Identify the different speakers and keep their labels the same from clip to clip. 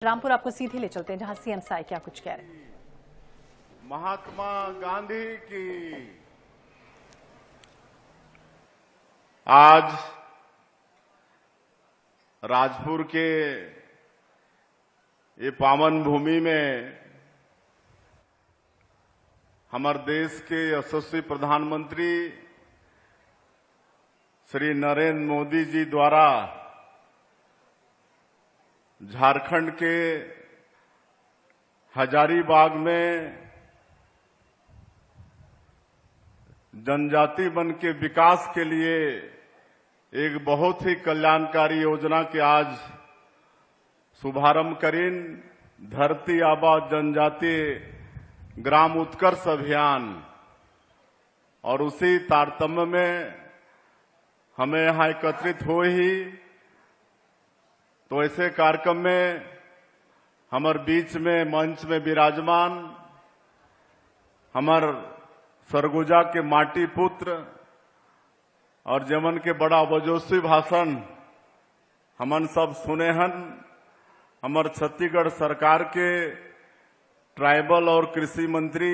Speaker 1: रामपुर आपको सीधे ले चलते हैं जहां सीएम साई क्या कुछ कह रहे हैं।
Speaker 2: महात्मा गांधी की आज राजपुर के ये पावन भूमि में हमारे देश के यशस्वी प्रधानमंत्री श्री नरेंद्र मोदी जी द्वारा झारखंड के हजारीबाग में जनजाति वन के विकास के लिए एक बहुत ही कल्याणकारी योजना के आज शुभारंभ करीन धरती आबा जनजाति ग्राम उत्कर्ष अभियान। और उसी तारतम्य में हमें यहां एकत्रित हो ही तो ऐसे कार्यक्रम में हमारे बीच में मंच में विराजमान हमार सरगुजा के माटी पुत्र और जमन के बड़ा वजोशी भाषण हमन सब सुने हन। हमार छत्तीसगढ़ सरकार के ट्राइबल और कृषि मंत्री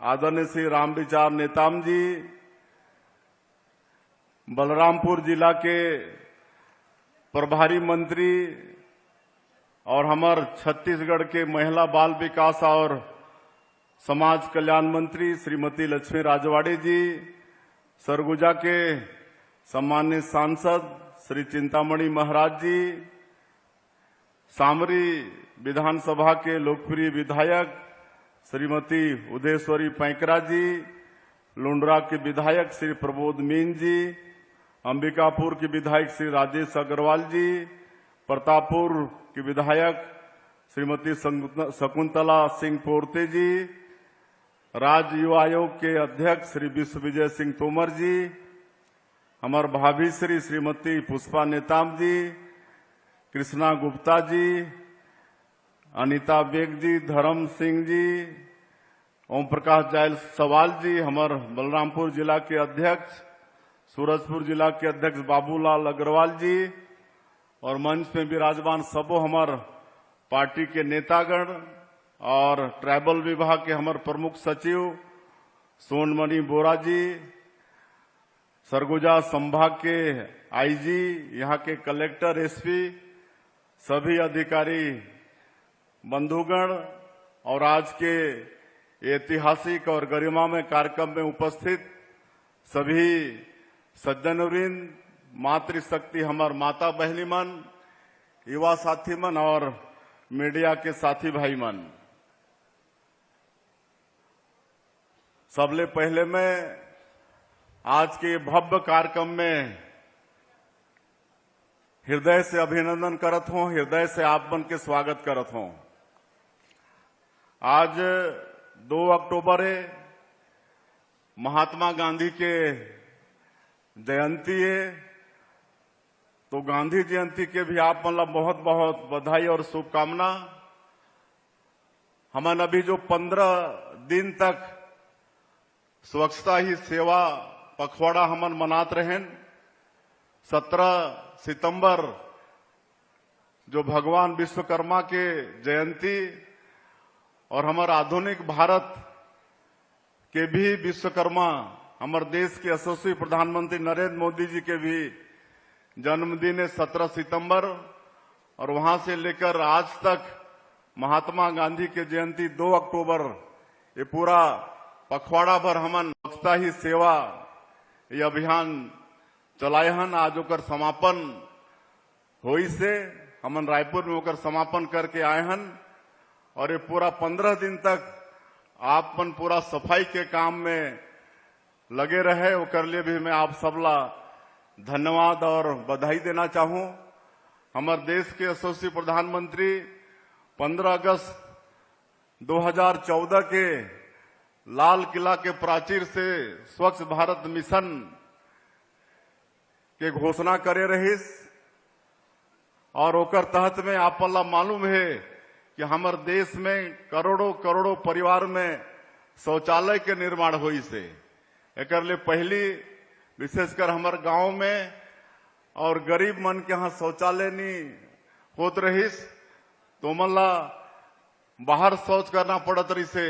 Speaker 2: आदरणीय श्री रामविचार नेताम जी, बलरामपुर जिला के प्रभारी मंत्री और हमार छत्तीसगढ़ के महिला बाल विकास और समाज कल्याण मंत्री श्रीमती लक्ष्मी राजवाड़ी जी, सरगुजा के सम्मानित सांसद श्री चिंतामणि महाराज जी, सामरी विधानसभा के लोकप्रिय विधायक श्रीमती उदयश्वरी पैंकरा जी, लुंड्रा के विधायक श्री प्रबोध मीन जी, अंबिकापुर के विधायक श्री राजेश अग्रवाल जी, प्रतापपुर के विधायक श्रीमती शकुंतला सिंह पोर्ते जी, राज्य युवा आयोग के अध्यक्ष श्री विश्व विजय सिंह तोमर जी, हमार भाभी श्रीमती पुष्पा नेताम जी, कृष्णा गुप्ता जी, अनिता बेग जी, धर्म सिंह जी, ओम प्रकाश जायल सवाल जी, हमार बलरामपुर जिला के अध्यक्ष, सूरजपुर जिला के अध्यक्ष बाबूलाल अग्रवाल जी और मंच में विराजमान सबो हमार पार्टी के नेतागण और ट्राइबल विभाग के हमार प्रमुख सचिव सोनमणि बोरा जी, सरगुजा संभाग के आईजी, यहाँ के कलेक्टर, एसपी, सभी अधिकारी बंधुगण और आज के ऐतिहासिक और गरिमामय कार्यक्रम में उपस्थित सभी सज्जनवृंद, मातृशक्ति हमार माता बहनी मन, युवा साथी मन और मीडिया के साथी भाई मन, सबले पहले मैं आज के भव्य कार्यक्रम में हृदय से अभिनंदन करत हूं, हृदय से आप मन के स्वागत करत हूं। आज 2 अक्टूबर है, महात्मा गांधी के जयंती है, तो गांधी जयंती के भी आप मतलब बहुत बहुत बधाई और शुभकामना। हमन अभी जो 15 दिन तक स्वच्छता ही सेवा पखवाड़ा हमन मनात रहें, 17 सितंबर जो भगवान विश्वकर्मा के जयंती और हमारा आधुनिक भारत के भी विश्वकर्मा हमारे देश के यशस्वी प्रधानमंत्री नरेंद्र मोदी जी के भी जन्मदिन है 17 सितंबर और वहां से लेकर आज तक महात्मा गांधी के जयंती 2 अक्टूबर ये पूरा पखवाड़ा भर हमन स्वच्छता ही सेवा ये अभियान चलाए हन। आज ओकर समापन होई से हमन रायपुर में ओकर समापन करके आए हन और ये पूरा 15 दिन तक आपन पूरा सफाई के काम में लगे रहे। ओकर लिए भी मैं आप सबला धन्यवाद और बधाई देना चाहूं। हमारे देश के यशस्वी प्रधानमंत्री 15 अगस्त 2014 के लाल किला के प्राचीर से स्वच्छ भारत मिशन के घोषणा करे रहिस और ओकर तहत में आपला मालूम है कि हमारे देश में करोड़ों करोड़ों परिवार में शौचालय के निर्माण हुई से। एकर ले पहली विशेषकर हमारे गांव में और गरीब मन के यहाँ शौचालय नहीं होत रहिस तो मल्ला बाहर शौच करना पड़त रही से,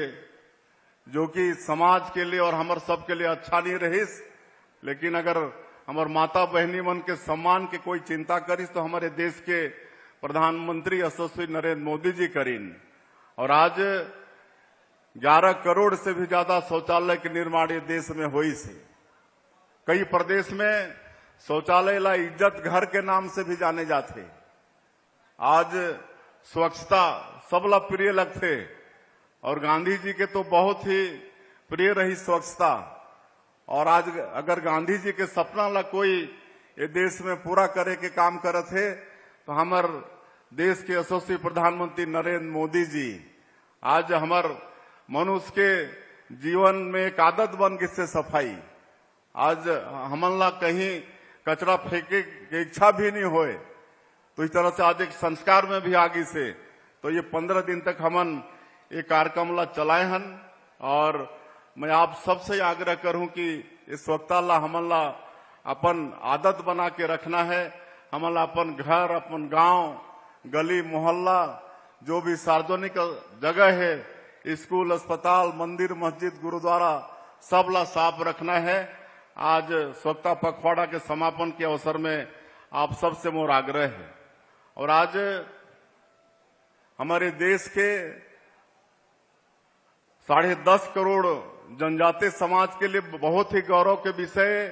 Speaker 2: जो कि समाज के लिए और हमार सब के लिए अच्छा नहीं रहीस। लेकिन अगर हमार माता बहनी मन के सम्मान के कोई चिंता करीस तो हमारे देश के प्रधानमंत्री यशस्वी नरेंद्र मोदी जी करीन। और आज 11 करोड़ से भी ज्यादा शौचालय के निर्माण ये देश में हुई से। कई प्रदेश में शौचालय ला इज्जत घर के नाम से भी जाने जाते। आज स्वच्छता सबला प्रिय लगते और गांधी जी के तो बहुत ही प्रिय रही स्वच्छता। और आज अगर गांधी जी के सपना ला कोई ये देश में पूरा करे के काम करत है तो हमार देश के यशस्वी प्रधानमंत्री नरेंद्र मोदी जी। आज हमार मनुष्य के जीवन में एक आदत बन गई से सफाई। आज हमला कहीं कचरा फेंके की इच्छा भी नहीं होए, तो इस तरह से आज एक संस्कार में भी आगे से। तो ये 15 दिन तक हमन ये कार्यक्रम ला चलाए हन। और मैं आप सबसे आग्रह करूं कि इस स्वच्छता ला हमन ला अपन आदत बना के रखना है। हमन ला अपन घर, अपन गांव, गली मोहल्ला, जो भी सार्वजनिक जगह है, स्कूल, अस्पताल, मंदिर, मस्जिद, गुरुद्वारा, सब ला साफ रखना है। आज स्वच्छता पखवाड़ा के समापन के अवसर में आप सबसे मोर आग्रह है। और आज हमारे देश के 10.5 करोड़ जनजातीय समाज के लिए बहुत ही गौरव के विषय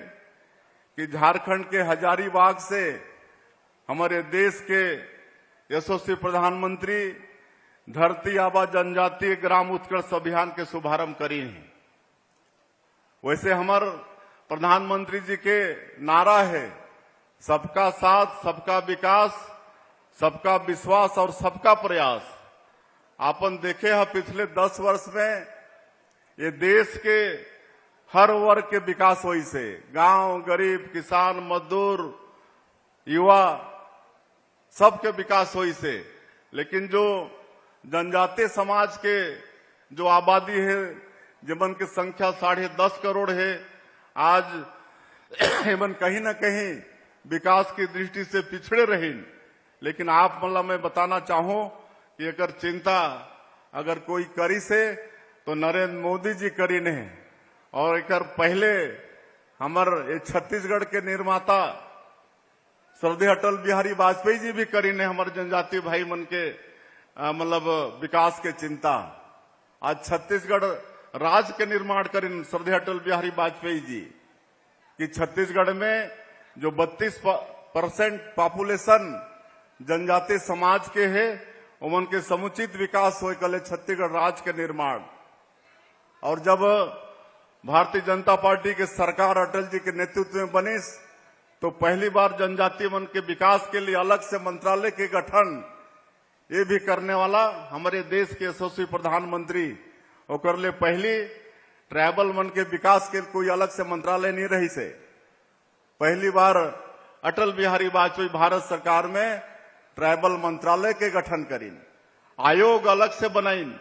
Speaker 2: कि झारखंड के हजारीबाग से हमारे देश के यशस्वी प्रधानमंत्री धरती आबा जनजातीय ग्राम उत्कर्ष अभियान के शुभारंभ करी हैं। वैसे हमारे प्रधानमंत्री जी के नारा है सबका साथ, सबका विकास, सबका विश्वास और सबका प्रयास। आपन देखे हैं पिछले 10 वर्ष में ये देश के हर वर्ग के विकास हुई से, गांव, गरीब, किसान, मजदूर, युवा, सबके विकास हुई से। लेकिन जो जनजातीय समाज के जो आबादी है, जिमन की संख्या 10.5 करोड़ है, आज एवं कहीं न कहीं विकास की दृष्टि से पिछड़े रही। लेकिन आप मतलब मैं बताना चाहूं कि अगर चिंता अगर कोई करी से तो नरेंद्र मोदी जी करी नहीं। और एक पहले हमारे छत्तीसगढ़ के निर्माता श्रद्धेय अटल बिहारी वाजपेयी जी भी करी ने हमारे जनजातीय भाई मन के मतलब विकास के चिंता। आज छत्तीसगढ़ राज्य के निर्माण करें श्रद्धेय अटल बिहारी वाजपेयी जी कि छत्तीसगढ़ में जो 32% पॉपुलेशन जनजातीय समाज के है, उमन के समुचित विकास हो कले छत्तीसगढ़ राज्य के निर्माण। और जब भारतीय जनता पार्टी के सरकार अटल जी के नेतृत्व में बनी तो पहली बार जनजातीय मन के विकास के लिए अलग से मंत्रालय के गठन ये भी करने वाला हमारे देश के यशस्वी प्रधानमंत्री। और ले पहली ट्राइबल मन के विकास के कोई अलग से मंत्रालय नहीं रही से। पहली बार अटल बिहारी वाजपेयी भारत सरकार में ट्राइबल मंत्रालय के गठन करीन, आयोग अलग से बनाइन।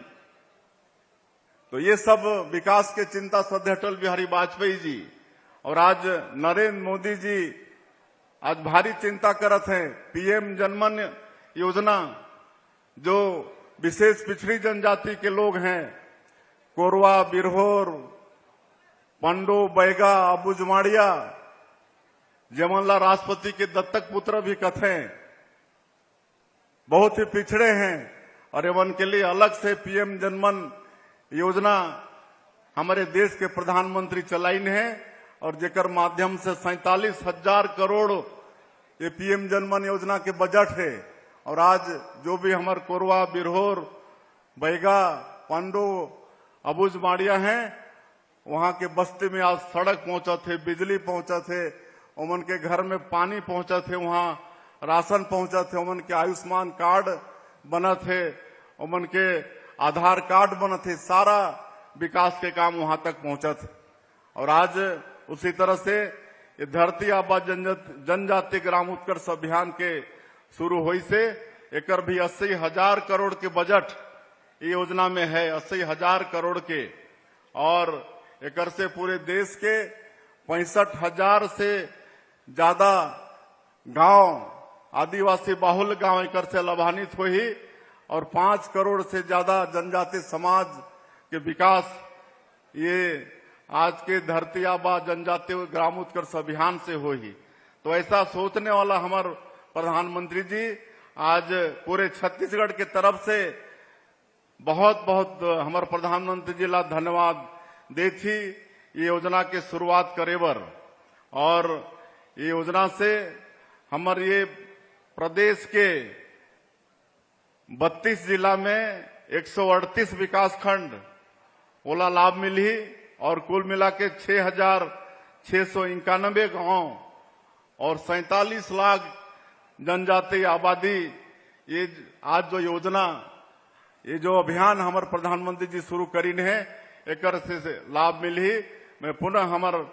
Speaker 2: तो ये सब विकास के चिंता श्रद्धेय अटल बिहारी वाजपेयी जी। और आज नरेंद्र मोदी जी आज भारी चिंता करत हैं पीएम जनमन योजना, जो विशेष पिछड़ी जनजाति के लोग हैं, कोरवा, बिरहोर, पंडो, बैगा, अबुजमाड़िया, जमनला राष्ट्रपति के दत्तक पुत्र भी कथें, बहुत ही पिछड़े हैं। और एवं के लिए अलग से पीएम जनमन योजना हमारे देश के प्रधानमंत्री चलाइन है। और जेकर माध्यम से 47,000 करोड़ ये पीएम जनमन योजना के बजट है। और आज जो भी हमारे कोरवा, बिरहोर, बैगा, पंडो, अबुजमाड़िया हैं, वहां के बस्ती में आज सड़क पहुंचा थे, बिजली पहुंचा थे, उमन के घर में पानी पहुंचा थे, वहां राशन पहुंचा थे, उमन के आयुष्मान कार्ड बना थे, उमन के आधार कार्ड बना थे, सारा विकास के काम वहां तक पहुंचा थे। और आज उसी तरह से ये धरती आबा जनजातीय ग्राम उत्कर्ष अभियान के शुरू हुई से एकर भी 80,000 करोड़ के बजट ये योजना में है, 80,000 करोड़ के। और एकर से पूरे देश के 65,000 से ज्यादा गांव, आदिवासी बाहुल गांव एकर से लाभान्वित हुई। और 5 करोड़ से ज्यादा जनजातीय समाज के विकास ये आज के धरती आबा जनजातीय ग्राम उत्कर्ष अभियान से हो ही। तो ऐसा सोचने वाला हमारे प्रधानमंत्री जी आज पूरे छत्तीसगढ़ के तरफ से बहुत बहुत हमारे प्रधानमंत्री जी ला धन्यवाद दे थी ये योजना के शुरुआत करे बर। और ये योजना से हमारे ये प्रदेश के 32 जिला में 138 विकास खंड ओला लाभ मिली और कुल मिला के 6,691 गांव और 47 लाख जनजातीय आबादी ये आज जो योजना ये जो अभियान हमारे प्रधानमंत्री जी शुरू करीन है एक से लाभ मिली। मैं पुनः हमारे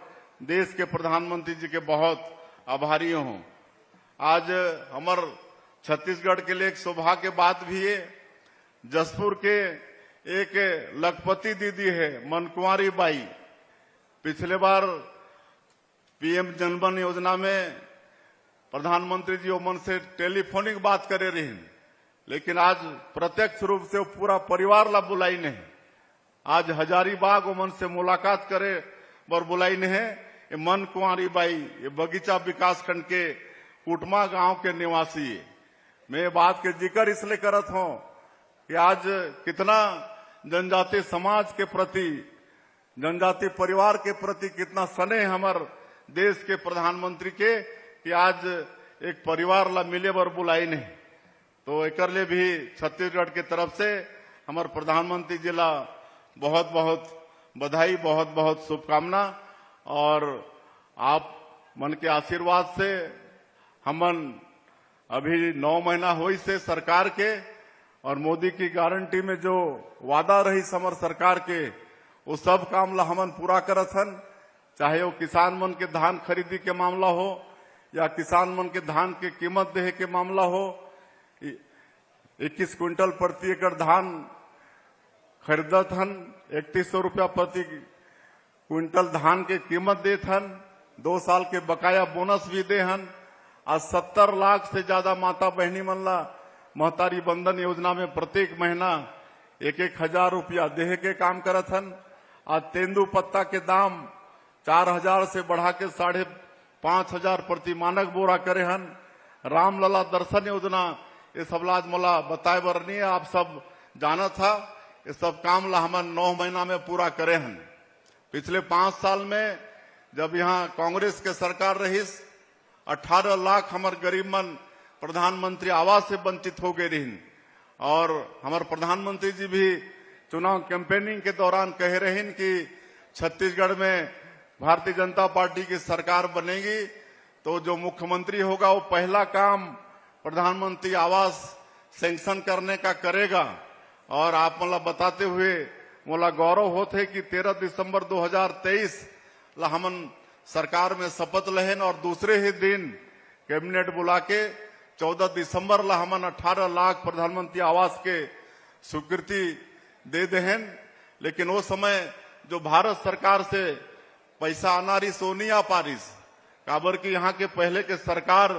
Speaker 2: देश के प्रधानमंत्री जी के बहुत आभारी हूं। आज हमारे छत्तीसगढ़ के लिए एक सौभाग्य की बात भी है। जसपुर के एक लखपति दीदी है मनकुंवारी बाई, पिछले बार पीएम जनधन योजना में प्रधानमंत्री जी मन से टेलीफोनिक बात करे रही, लेकिन आज प्रत्यक्ष रूप से वो पूरा परिवार ला बुलाई नहीं। आज हजारीबाग मन से मुलाकात करे बर बुलाई नहीं है। ये मन कुंवारी बाई ये बगीचा विकास खंड के कुटमा गांव के निवासी है। मैं बात के जिक्र इसलिए करत हूं कि आज कितना जनजातीय समाज के प्रति जनजातीय परिवार के प्रति कितना स्नेह हमारे देश के प्रधानमंत्री के कि आज एक परिवार ला मिले बर बुलाई नहीं। तो एक लिए भी छत्तीसगढ़ के तरफ से हमारे प्रधानमंत्री जी ला बहुत बहुत बधाई, बहुत बहुत शुभकामना। और आप मन के आशीर्वाद से हमन अभी 9 महीना हुई से सरकार के और मोदी की गारंटी में जो वादा रही समर सरकार के वो सब काम ला हमन पूरा करत हन। चाहे वो किसान मन के धान खरीदी के मामला हो या किसान मन के धान के कीमत देहे के मामला हो। 21 क्विंटल प्रति एकड़ धान खरीदत हन, 3100 रुपया प्रति क्विंटल धान के कीमत देत हन, 2 साल के बकाया बोनस भी दे हन। आज 70 लाख से ज्यादा माता बहनी मन ला महतारी बंधन योजना में प्रत्येक महीना 1-1 हजार रुपया देहे के काम करत हन। आज तेंदू पत्ता के दाम 4,000 से बढ़ा के 5,500 प्रति मानक बोरा करे हन। रामलला दर्शन योजना ये सब लाज मोला बताए बर नहीं, आप सब जाना था। ये सब काम ला हमन 9 महीना में पूरा करे हन। पिछले 5 साल में जब यहाँ कांग्रेस के सरकार रही 18 लाख हमारे गरीब मन प्रधानमंत्री आवास से वंचित हो गए रही। और हमारे प्रधानमंत्री जी भी चुनाव कैंपेनिंग के दौरान कह रहे हैं कि छत्तीसगढ़ में भारतीय जनता पार्टी की सरकार बनेगी तो जो मुख्यमंत्री होगा वो पहला काम प्रधानमंत्री आवास सैंक्शन करने का करेगा। और आप मला बताते हुए मोला गौरव होते है कि 13 दिसंबर 2023 ला हमन सरकार में शपथ लेहन और दूसरे ही दिन कैबिनेट बुला के 14 दिसंबर ला हमन 18 लाख प्रधानमंत्री आवास के स्वीकृति दे देहन। लेकिन वो समय जो भारत सरकार से पैसा आना रही सो नहीं आ पारिस, काबर की यहाँ के पहले के सरकार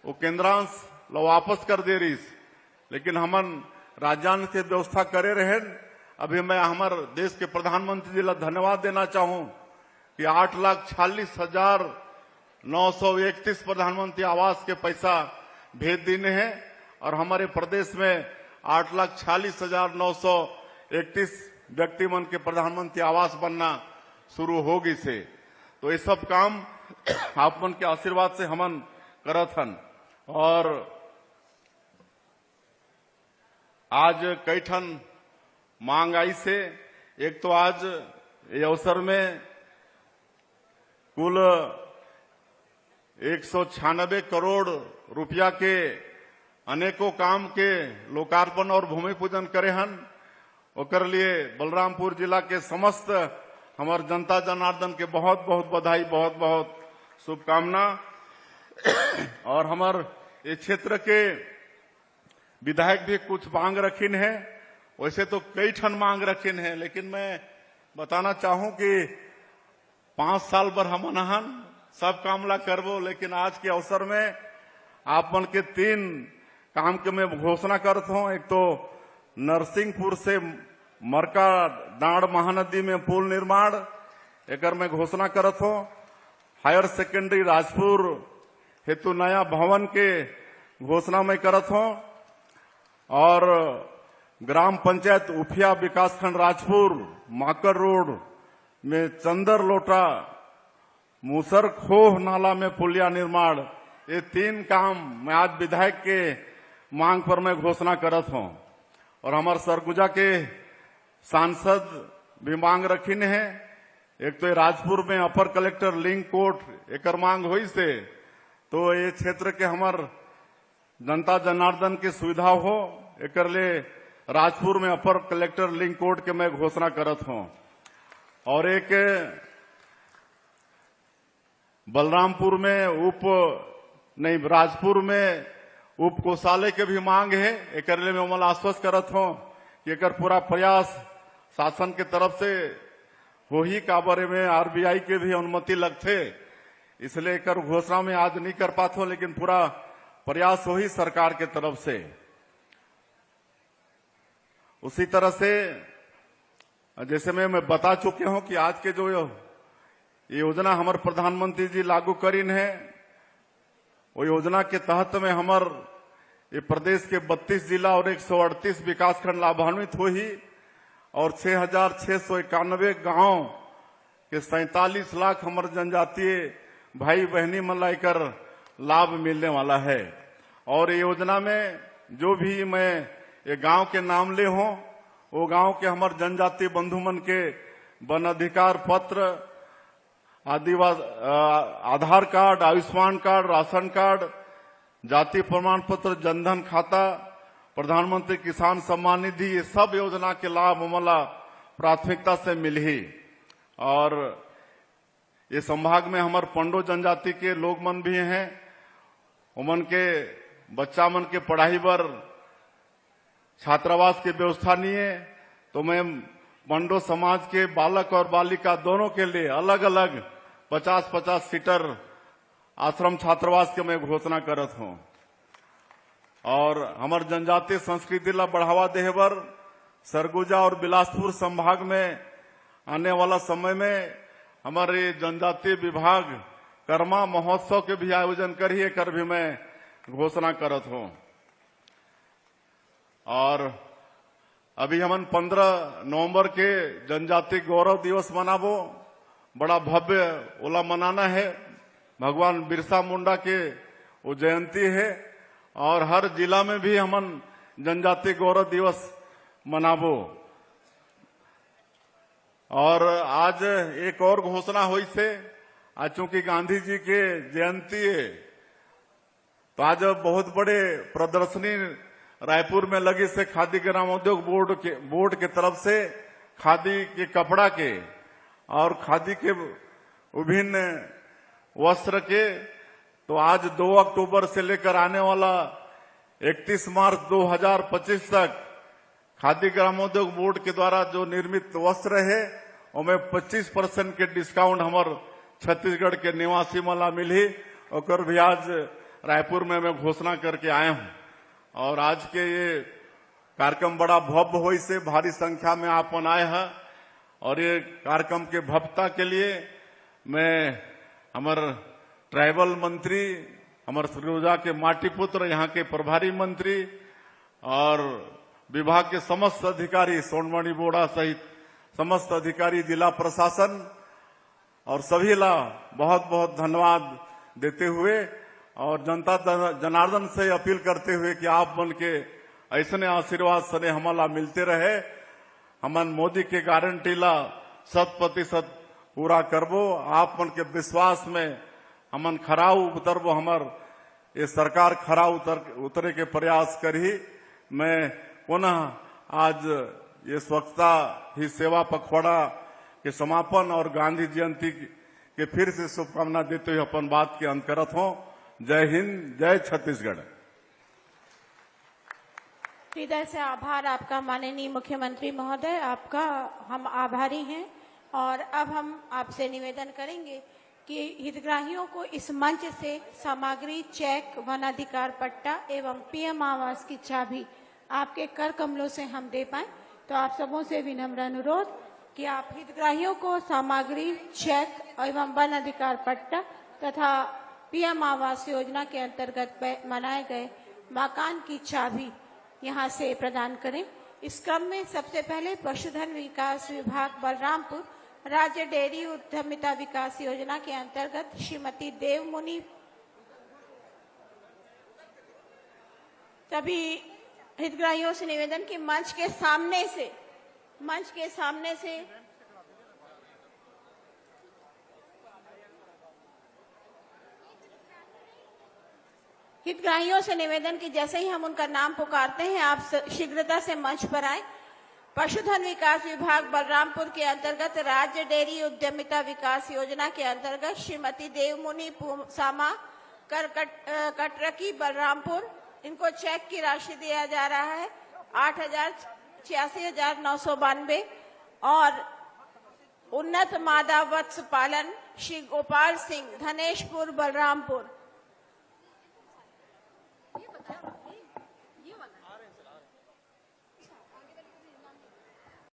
Speaker 2: वो केंद्रांश ला वापस कर दे रही। लेकिन हमन राज्यांश के व्यवस्था करे रहे। अभी मैं हमारे देश के प्रधानमंत्री जी ला धन्यवाद देना चाहूं कि 8,46,931 प्रधानमंत्री आवास के पैसा भेज देने हैं और हमारे प्रदेश में 8,46,931 व्यक्ति मन के प्रधानमंत्री आवास बनना शुरू होगी से। तो ये सब काम आप मन के आशीर्वाद से हमन करत हन। और आज कई ठन मांग आई से एक तो आज ये अवसर में कुल 196 करोड़ रुपया के अनेकों काम के लोकार्पण और भूमि पूजन करे हन। ओकर लिए बलरामपुर जिला के समस्त हमार जनता जनार्दन के बहुत बहुत बधाई, बहुत बहुत शुभकामना। और हमार ये क्षेत्र के विधायक भी कुछ मांग रखीन है। वैसे तो कई ठन मांग रखीन है, लेकिन मैं बताना चाहूं कि 5 साल भर हम सब काम ला करबो। लेकिन आज के अवसर में आप मन के 3 काम के मैं घोषणा करत हूं। एक तो नरसिंहपुर से मरका डांड महानदी में पुल निर्माण एकर मैं घोषणा करत हूं। हायर सेकेंडरी राजपुर हेतु नया भवन के घोषणा मैं करत हूं। और ग्राम पंचायत उफिया विकासखंड राजपुर माकर रोड में चंदर लोटा मूसर खोह नाला में पुलिया निर्माण, ये 3 काम मैं आज विधायक के मांग पर मैं घोषणा करत हूं। और हमारे सरगुजा के सांसद भी मांग रखी है। एक तो राजपुर में अपर कलेक्टर लिंक कोर्ट एकर मांग हुई से, तो ये क्षेत्र के हमार जनता जनार्दन की सुविधा हो, एकर ले राजपुर में अपर कलेक्टर लिंक कोर्ट के मैं घोषणा करत हूं। और एक बलरामपुर में राजपुर में उप कोषालय के भी मांग है। एकर ले मैं मला आश्वस्त करत हूं कि एकर पूरा प्रयास शासन के तरफ से हो ही का बारे में आरबीआई के भी अनुमति लगते, इसलिए एकर घोषणा में आज नहीं कर पाते हो, लेकिन पूरा प्रयास हो ही सरकार के तरफ से। उसी तरह से जैसे मैं बता चुके हूं कि आज के जो योजना हमारे प्रधानमंत्री जी लागू करीन है, वो योजना के तहत में हमार ये प्रदेश के 32 जिला और 138 विकासखंड लाभान्वित हो ही, और 6,691 गांव के 47 लाख हमारे जनजातीय भाई बहनी मन लेकर लाभ मिलने वाला है। और ये योजना में जो भी मैं ये गांव के नाम ले हों, वो गांव के हमारे जनजातीय बंधु मन के वन अधिकार पत्र, Aadhaar card, Ayushman card, ration card, जाति प्रमाण पत्र, जनधन खाता, प्रधानमंत्री किसान सम्मान निधि, ये सब योजना के लाभ मला प्राथमिकता से मिली। और ये संभाग में हमारे पंडो जनजाति के लोग मन भी हैं, उमन के बच्चा मन के पढ़ाई पर छात्रावास की व्यवस्था नहीं है, तो मैं पंडो समाज के बालक और बालिका दोनों के लिए अलग अलग 50-50 सीटर आश्रम छात्रावास के मैं घोषणा करत हूं। और हमारे जनजातीय संस्कृति ला बढ़ावा देहे बर सरगुजा और बिलासपुर संभाग में आने वाला समय में हमारे जनजातीय विभाग कर्मा महोत्सव के भी आयोजन करिए कर भी मैं घोषणा करत हूं। और अभी हम 15 नवंबर के जनजातीय गौरव दिवस मनाबो, बड़ा भव्य ओला मनाना है। भगवान बिरसा मुंडा के वो जयंती है, और हर जिला में भी हमन जनजातीय गौरव दिवस मनाबो। और आज एक और घोषणा हुई से, आज चूंकि गांधी जी के जयंती है, तो आज बहुत बड़े प्रदर्शनी रायपुर में लगी से खादी ग्रामोद्योग बोर्ड के तरफ से खादी के कपड़ा के और खादी के विभिन्न वस्त्र के, तो आज 2 अक्टूबर से लेकर आने वाला 31 मार्च 2025 तक खादी ग्रामोद्योग बोर्ड के द्वारा जो निर्मित वस्त्र है, उनमें 25% के डिस्काउंट हमारे छत्तीसगढ़ के निवासी मला मिली, और भी आज रायपुर में मैं घोषणा करके आया हूं। और आज के ये कार्यक्रम बड़ा भव्य हो, इसे भारी संख्या में आप आए हैं। और ये कार्यक्रम के भव्यता के लिए मैं हमारे ट्राइबल मंत्री, हमारे सरगुजा के माटी पुत्र, यहाँ के प्रभारी मंत्री और विभाग के समस्त अधिकारी, सोनमणि बोड़ा सहित समस्त अधिकारी, जिला प्रशासन और सभी ला बहुत बहुत धन्यवाद देते हुए, और जनता जनार्दन से अपील करते हुए कि आप मन के ऐसने आशीर्वाद सने हमारा मिलते रहे। हमन मोदी के गारंटी ला 100% पूरा करबो। आप मन के विश्वास में हमन खरा उतरबो, हमार ये सरकार खरा उतरे के प्रयास करी। मैं पुनः आज ये स्वच्छता ही सेवा पखवाड़ा के समापन और गांधी जयंती के फिर से शुभकामना देते हुए अपन बात के अंत करत हूं। जय हिंद, जय छत्तीसगढ़।
Speaker 3: हृदय से आभार आपका माननीय मुख्यमंत्री महोदय, आपका हम आभारी हैं। और अब हम आपसे निवेदन करेंगे कि हितग्राहियों को इस मंच से सामग्री, चेक, वनाधिकार पट्टा एवं पीएम आवास की चाबी आपके कर कमलों से हम दे पाए। तो आप सबों से विनम्र अनुरोध कि आप हितग्राहियों को सामग्री, चेक एवं वन अधिकार पट्टा तथा पीएम आवास योजना के अंतर्गत बनाए गए मकान की चाबी यहां से प्रदान करें। इस क्रम में सबसे पहले पशुधन विकास विभाग बलरामपुर राज्य डेयरी उद्यमिता विकास योजना के अंतर्गत श्रीमती देवमुनि सभी हितग्राहियों से निवेदन कि मंच के सामने से हितग्राहियों से निवेदन कि जैसे ही हम उनका नाम पुकारते हैं आप शीघ्रता से मंच पर आए। पशुधन विकास विभाग बलरामपुर के अंतर्गत राज्य डेयरी उद्यमिता विकास योजना के अंतर्गत श्रीमती देवमुनि सामा कटरकी बलरामपुर, इनको चेक की राशि दिया जा रहा है 86,992। और उन्नत मादा वत्स पालन श्री गोपाल सिंह धनेशपुर बलरामपुर,